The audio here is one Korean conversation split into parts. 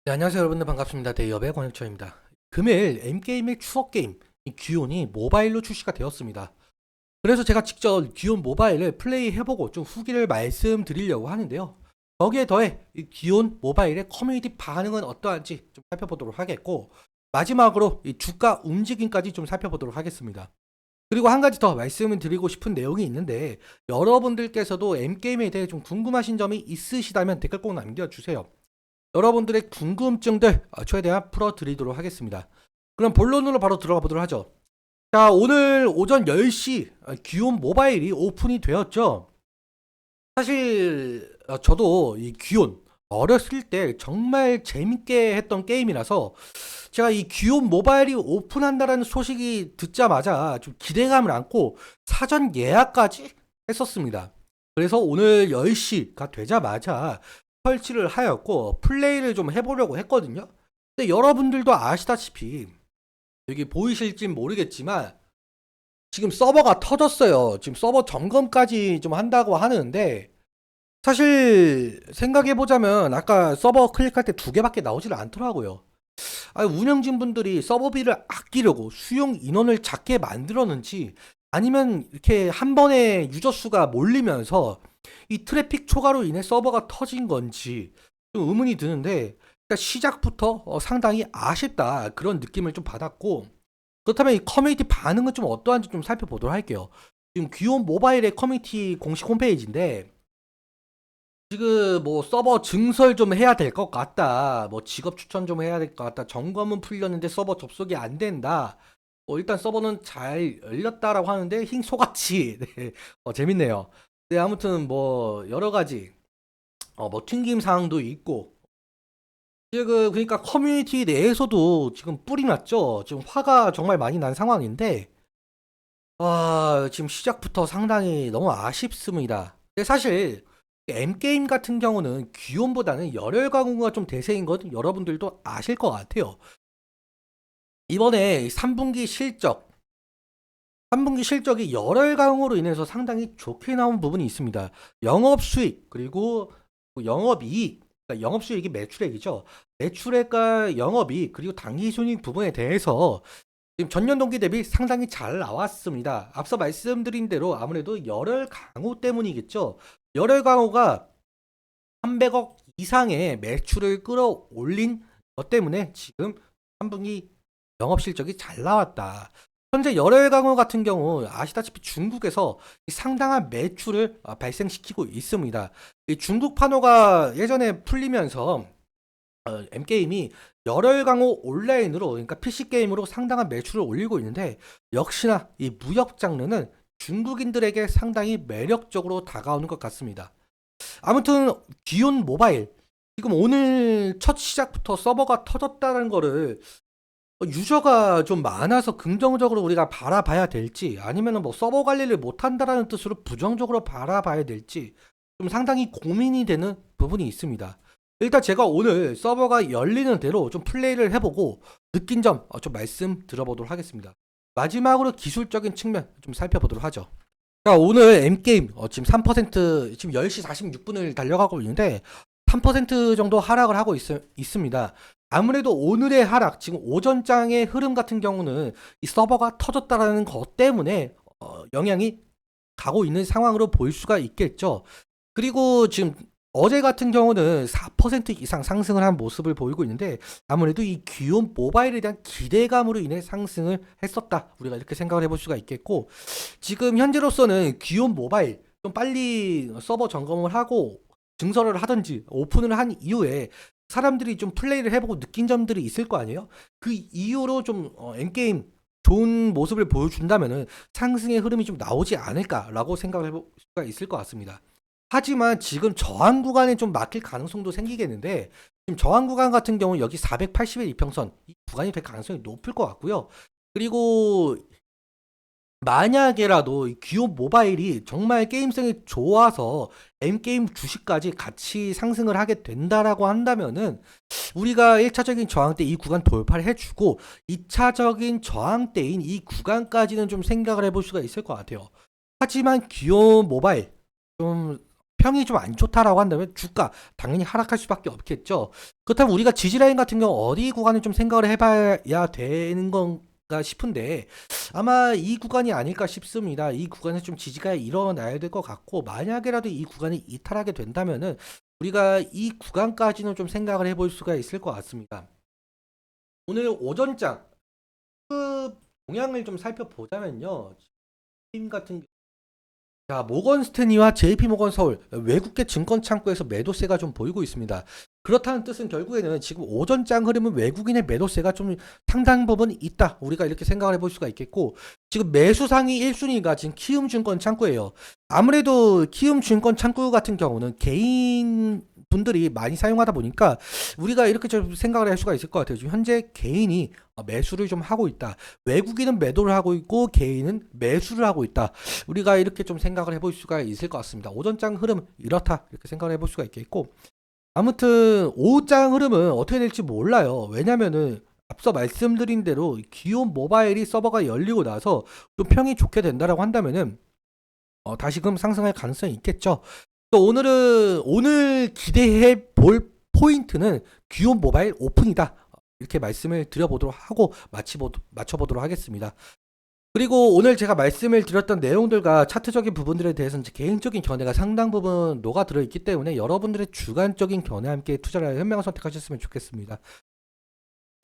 네, 안녕하세요 여러분들 반갑습니다. 대여배 권혁철입니다. 금일 M게임의 추억게임 이 귀온이 모바일로 출시가 되었습니다. 그래서 제가 직접 귀온 모바일을 플레이해보고 좀 후기를 말씀드리려고 하는데요. 거기에 더해 이 귀온 모바일의 커뮤니티 반응은 어떠한지 좀 살펴보도록 하겠고, 마지막으로 이 주가 움직임까지 좀 살펴보도록 하겠습니다. 그리고 한 가지 더 말씀을 드리고 싶은 내용이 있는데, 여러분들께서도 M게임에 대해 좀 궁금하신 점이 있으시다면 댓글 꼭 남겨주세요. 여러분들의 궁금증들 최대한 풀어드리도록 하겠습니다. 그럼 본론으로 바로 들어가 보도록 하죠. 자, 오늘 오전 10시 귀온 모바일이 오픈이 되었죠. 사실 저도 이 귀온 어렸을 때 정말 재밌게 했던 게임이라서 제가 이 귀온 모바일이 오픈한다라는 소식이 듣자마자 좀 기대감을 안고 사전 예약까지 했었습니다. 그래서 오늘 10시가 되자마자 설치를 하였고 플레이를 좀 해보려고 했거든요. 근데 여러분들도 아시다시피 여기 보이실진 모르겠지만 지금 서버가 터졌어요. 지금 서버 점검까지 좀 한다고 하는데, 사실 생각해보자면 아까 서버 클릭할 때 2개밖에 나오질 않더라고요. 운영진 분들이 서버비를 아끼려고 수용 인원을 작게 만들었는지, 아니면 이렇게 한 번에 유저 수가 몰리면서 이 트래픽 초과로 인해 서버가 터진 건지 좀 의문이 드는데, 그러니까 시작부터 상당히 아쉽다 그런 느낌을 좀 받았고, 그렇다면 이 커뮤니티 반응은 좀 어떠한지 좀 살펴보도록 할게요. 지금 귀온 모바일의 커뮤니티 공식 홈페이지인데, 지금 뭐 서버 증설 좀 해야 될 것 같다, 뭐 직업 추천 좀 해야 될 것 같다, 점검은 풀렸는데 서버 접속이 안 된다, 일단 서버는 잘 열렸다라고 하는데 힝소같이 네, 재밌네요. 네, 아무튼 뭐 여러 가지 뭐 튕김 사항도 있고, 지금 그러니까 커뮤니티 내에서도 지금 뿔이 났죠. 지금 화가 정말 많이 난 상황인데, 지금 시작부터 상당히 너무 아쉽습니다. 근데 사실 M게임 같은 경우는 귀온보다는 열혈 가공가 좀 대세인 건 여러분들도 아실 것 같아요. 이번에 3분기 실적이 열혈 가공으로 인해서 상당히 좋게 나온 부분이 있습니다. 영업 수익, 그리고 영업 이익, 그러니까 영업 수익이 매출액이죠. 매출액과 영업 이익, 그리고 당기 순이익 부분에 대해서 지금 전년 동기 대비 상당히 잘 나왔습니다. 앞서 말씀드린 대로 아무래도 열혈 강호 때문이겠죠. 열혈 강호가 300억 이상의 매출을 끌어올린 것 때문에 지금 3분기 영업 실적이 잘 나왔다. 현재 열혈 강호 같은 경우 아시다시피 중국에서 상당한 매출을 발생시키고 있습니다. 이 중국 판호가 예전에 풀리면서 M게임이 열혈 강호 온라인으로, 그러니까 PC게임으로 상당한 매출을 올리고 있는데, 역시나 이 무역 장르는 중국인들에게 상당히 매력적으로 다가오는 것 같습니다. 아무튼 귀온 모바일, 지금 오늘 첫 시작부터 서버가 터졌다는 거를 유저가 좀 많아서 긍정적으로 우리가 바라봐야 될지, 아니면 뭐 서버 관리를 못한다라는 뜻으로 부정적으로 바라봐야 될지 좀 상당히 고민이 되는 부분이 있습니다. 일단 제가 오늘 서버가 열리는 대로 좀 플레이를 해보고 느낀 점 좀 말씀 들어보도록 하겠습니다. 마지막으로 기술적인 측면 좀 살펴보도록 하죠. 자, 오늘 M게임 지금 3%, 지금 10시 46분을 달려가고 있는데 3% 정도 하락을 하고 있습니다. 아무래도 오늘의 하락, 지금 오전장의 흐름 같은 경우는 이 서버가 터졌다라는 것 때문에 영향이 가고 있는 상황으로 볼 수가 있겠죠. 그리고 지금 어제 같은 경우는 4% 이상 상승을 한 모습을 보이고 있는데, 아무래도 이 귀온 모바일에 대한 기대감으로 인해 상승을 했었다, 우리가 이렇게 생각을 해볼 수가 있겠고, 지금 현재로서는 귀온 모바일 좀 빨리 서버 점검을 하고 증설을 하든지 오픈을 한 이후에 사람들이 좀 플레이를 해보고 느낀 점들이 있을 거 아니에요. 그 이후로 좀 M게임 좋은 모습을 보여준다면은 상승의 흐름이 좀 나오지 않을까라고 생각을 해볼 수가 있을 것 같습니다. 하지만 지금 저항 구간에 좀 막힐 가능성도 생기겠는데, 지금 저항 구간 같은 경우 여기 480일 이평선 이 구간이 될 가능성이 높을 것 같고요. 그리고 만약에라도 이 귀온 모바일이 정말 게임성이 좋아서 M게임 주식까지 같이 상승을 하게 된다라고 한다면은, 우리가 1차적인 저항대 이 구간 돌파를 해주고 2차적인 저항대인 이 구간까지는 좀 생각을 해볼 수가 있을 것 같아요. 하지만 귀온 모바일 좀 평이 좀 안 좋다라고 한다면 주가 당연히 하락할 수밖에 없겠죠. 그렇다면 우리가 지지라인 같은 경우 어디 구간을 좀 생각을 해봐야 되는 건가 싶은데 아마 이 구간이 아닐까 싶습니다. 이 구간에서 좀 지지가 일어나야 될 것 같고 만약에라도 이 구간이 이탈하게 된다면은 우리가 이 구간까지는 좀 생각을 해볼 수가 있을 것 같습니다. 오늘 오전장 동향을 좀 살펴보자면요. 팀 같은 자, 모건 스탠리와 JP 모건 서울 외국계 증권 창구에서 매도세가 좀 보이고 있습니다. 그렇다는 뜻은 결국에는 지금 오전장 흐름은 외국인의 매도세가 좀 상당 부분 있다. 우리가 이렇게 생각을 해볼 수가 있겠고 지금 매수상위 1순위가 지금 키움증권 창구예요. 아무래도 키움증권 창구 같은 경우는 개인 분들이 많이 사용하다 보니까 우리가 이렇게 좀 생각을 할 수가 있을 것 같아요. 지금 현재 개인이 매수를 좀 하고 있다. 외국인은 매도를 하고 있고 개인은 매수를 하고 있다. 우리가 이렇게 좀 생각을 해볼 수가 있을 것 같습니다. 오전장 흐름 이렇다 이렇게 생각을 해볼 수가 있겠고 아무튼 오후장 흐름은 어떻게 될지 몰라요. 왜냐면은 앞서 말씀드린 대로 기온 모바일이 서버가 열리고 나서 좀 평이 좋게 된다라고 한다면은 다시금 상승할 가능성이 있겠죠. 또 오늘 기대해 볼 포인트는 기온 모바일 오픈이다. 이렇게 말씀을 드려보도록 하고 맞춰보도록 하겠습니다. 그리고 오늘 제가 말씀을 드렸던 내용들과 차트적인 부분들에 대해서는 제 개인적인 견해가 상당 부분 녹아들어 있기 때문에 여러분들의 주관적인 견해와 함께 투자를 현명한 선택하셨으면 좋겠습니다.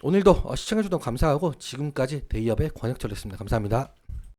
오늘도 시청해주셔서 감사하고 지금까지 데이업의 권혁철이었습니다. 감사합니다.